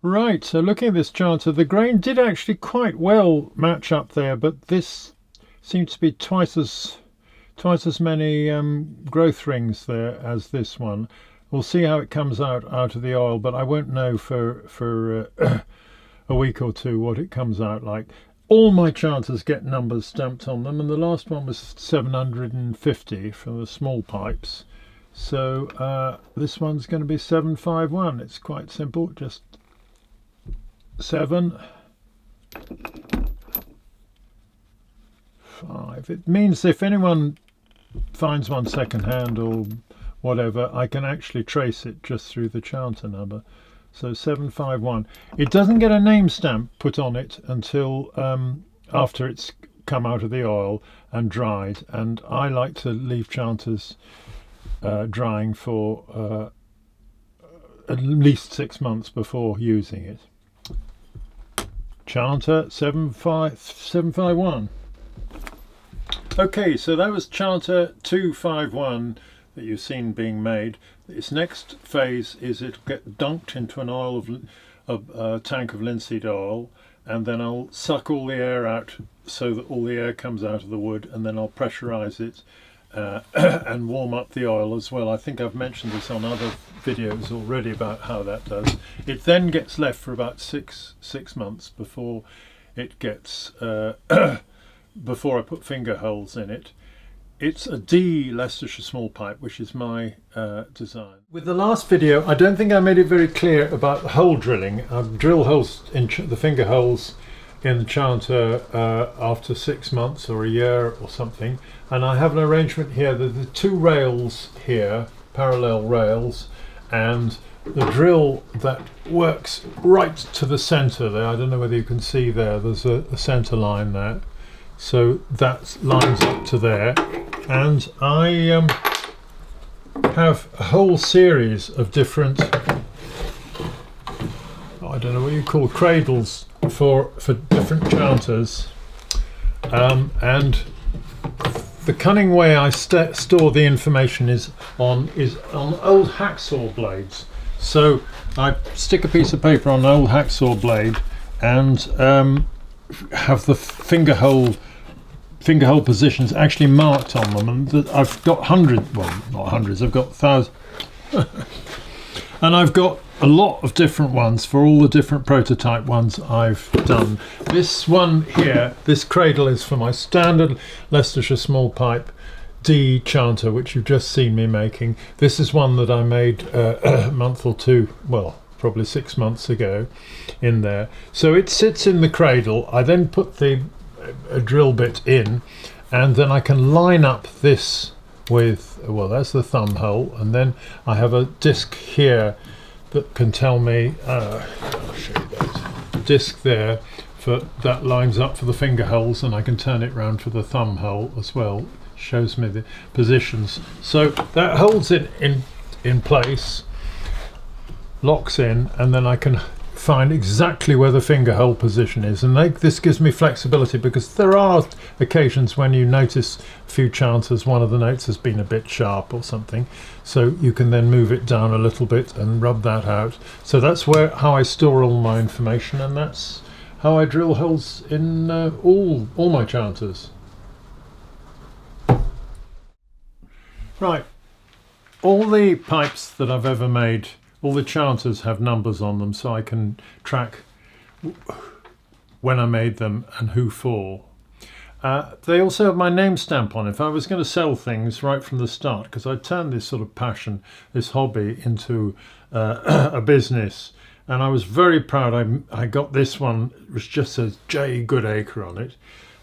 Right, so looking at this chanter, the grain did actually quite well match up there, but this seems to be twice as many growth rings there as this one. We'll see how it comes out of the oil, but I won't know for a week or two what it comes out like. All my chanters get numbers stamped on them, and the last one was 750 for the small pipes. So this one's going to be 751. It's quite simple, just 7, 5. It means if anyone finds one second hand or whatever, I can actually trace it just through the chanter number. So 751. It doesn't get a name stamp put on it until after it's come out of the oil and dried, and I like to leave chanters drying for at least 6 months before using it. Chanter 751. Okay, so that was Chanter 251 that you've seen being made. Its next phase is it'll get dunked into an oil of a tank of linseed oil, and then I'll suck all the air out so that all the air comes out of the wood, and then I'll pressurize it and warm up the oil as well. I think I've mentioned this on other videos already about how that does. It then gets left for about six months before it gets before I put finger holes in it. It's a D Leicestershire small pipe, which is my design. With the last video, I don't think I made it very clear about the hole drilling. I drill holes in the finger holes in the chanter after 6 months or a year or something, and I have an arrangement here that the 2 rails here, parallel rails, and the drill that works right to the center there. I don't know whether you can see there's a center line there, so that lines up to there, and I have a whole series of different, I don't know what you call cradles for different chanters, and the cunning way I store the information is on old hacksaw blades. So I stick a piece of paper on an old hacksaw blade and have the finger hole positions actually marked on them, and I've got hundreds, well not hundreds, I've got thousands and I've got a lot of different ones for all the different prototype ones I've done. This one here, this cradle, is for my standard Leicestershire small pipe D chanter, which you've just seen me making. This is one that I made a month or two, well probably 6 months ago, in there. So it sits in the cradle. I then put the drill bit in, and then I can line up this with, well, that's the thumb hole, and then I have a disc here that can tell me, I'll show you that disc there, that lines up for the finger holes, and I can turn it round for the thumb hole as well. Shows me the positions, so that holds it in place, locks in, and then I can find exactly where the finger hole position is, and this gives me flexibility, because there are occasions when you notice a few chanters, one of the notes has been a bit sharp or something, so you can then move it down a little bit and rub that out. So that's how I store all my information, and that's how I drill holes in all my chanters. Right, all the pipes that I've ever made, all the chanters have numbers on them, so I can track when I made them and who for. They also have my name stamp on. If I was going to sell things right from the start, because I turned this sort of passion, this hobby, into a business, and I was very proud. I got this one, which just says J Goodacre on it.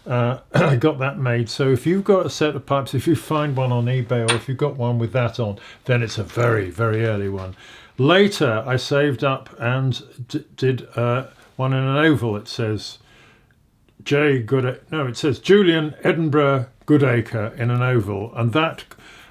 I got that made. So if you've got a set of pipes, if you find one on eBay, or if you've got one with that on, then it's a very, very early one. Later I saved up and did one in an oval. It says it says Julian Edinburgh Goodacre in an oval, and that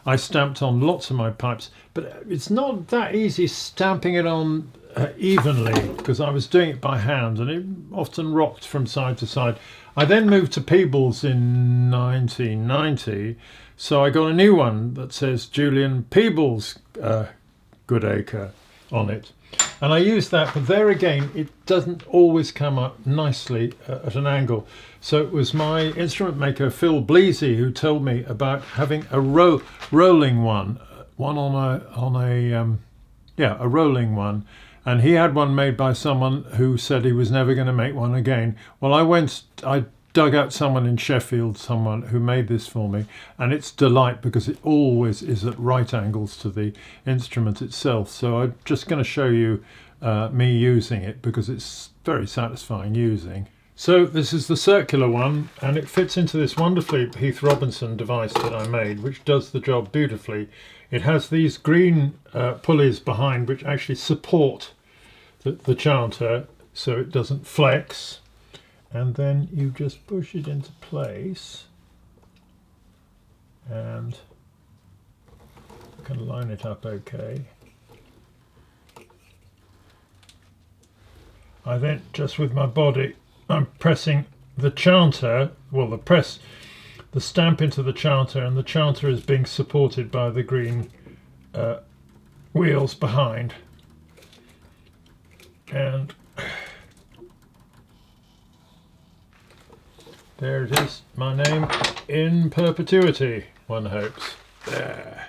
I stamped on lots of my pipes, but it's not that easy stamping it on evenly, because I was doing it by hand and it often rocked from side to side. I then moved to Peebles in 1990, so I got a new one that says Julian Peebles Goodacre on it. And I use that, but there again, it doesn't always come up nicely at an angle. So it was my instrument maker, Phil Bleasy, who told me about having a rolling one a rolling one. And he had one made by someone who said he was never going to make one again. Well, I dug out someone in Sheffield, someone who made this for me, and it's delight because it always is at right angles to the instrument itself. So I'm just going to show you me using it because it's very satisfying using. So this is the circular one, and it fits into this wonderfully Heath Robinson device that I made, which does the job beautifully. It has these green pulleys behind which actually support the chanter so it doesn't flex. And then you just push it into place and you can line it up okay. I then, just with my body, I'm pressing the chanter, well the stamp into the chanter, and the chanter is being supported by the green wheels behind. And there it is, my name in perpetuity, one hopes. There.